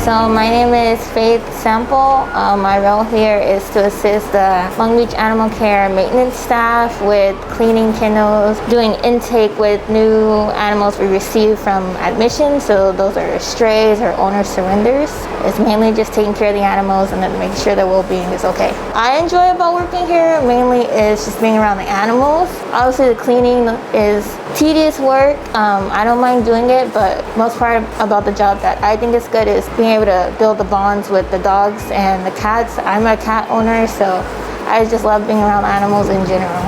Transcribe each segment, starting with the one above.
So my name is Faith Sample. My role here is to assist the Long Beach Animal Care maintenance staff with cleaning kennels, doing intake with new animals we receive from admission. So those are strays or owner surrenders. It's mainly just taking care of the animals and then making sure their well-being is okay. I enjoy about working here mainly is just being around the animals. Obviously the cleaning is tedious work. I don't mind doing it, but most part about the job that I think is good is being able to build the bonds with the dogs and the cats. I'm a cat owner, so I just love being around animals in general.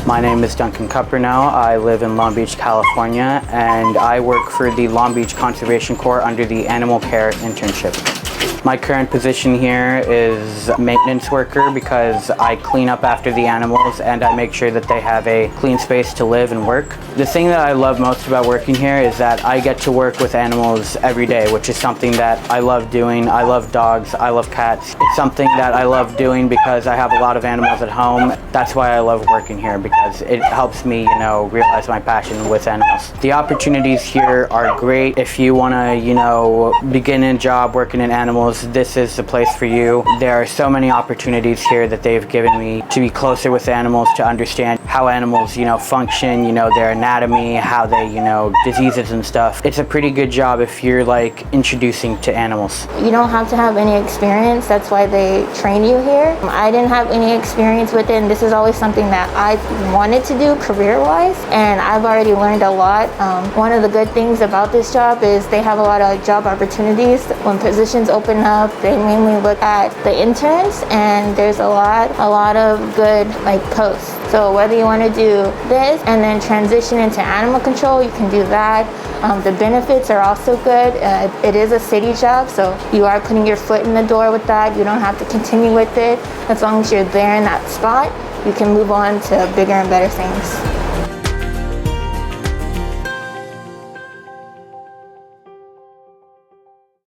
My name is Duncan Cupernow. I live in Long Beach, California, and I work for the Long Beach Conservation Corps under the Animal Care Internship. My current position here is maintenance worker because I clean up after the animals and I make sure that they have a clean space to live and work. The thing that I love most about working here is that I get to work with animals every day, which is something that I love doing. I love dogs, I love cats. It's something that I love doing because I have a lot of animals at home. That's why I love working here, because it helps me, realize my passion with animals. The opportunities here are great. If you want to, begin a job working in animals, this is the place for you. There are so many opportunities here that they've given me to be closer with animals, to understand how animals, function, their anatomy, how they, diseases and stuff. It's a pretty good job if you're introducing to animals. You don't have to have any experience. That's why they train you here. I didn't have any experience with it, and this is always something that I wanted to do career-wise, and I've already learned a lot. One of the good things about this job is they have a lot of job opportunities. When positions open up, they mainly look at the interns, and there's a lot of good posts. So whether you want to do this and then transition into animal control, you can do that. The benefits are also good. It is a city job, so you are putting your foot in the door with that. You don't have to continue with it. As long as you're there in that spot, you can move on to bigger and better things.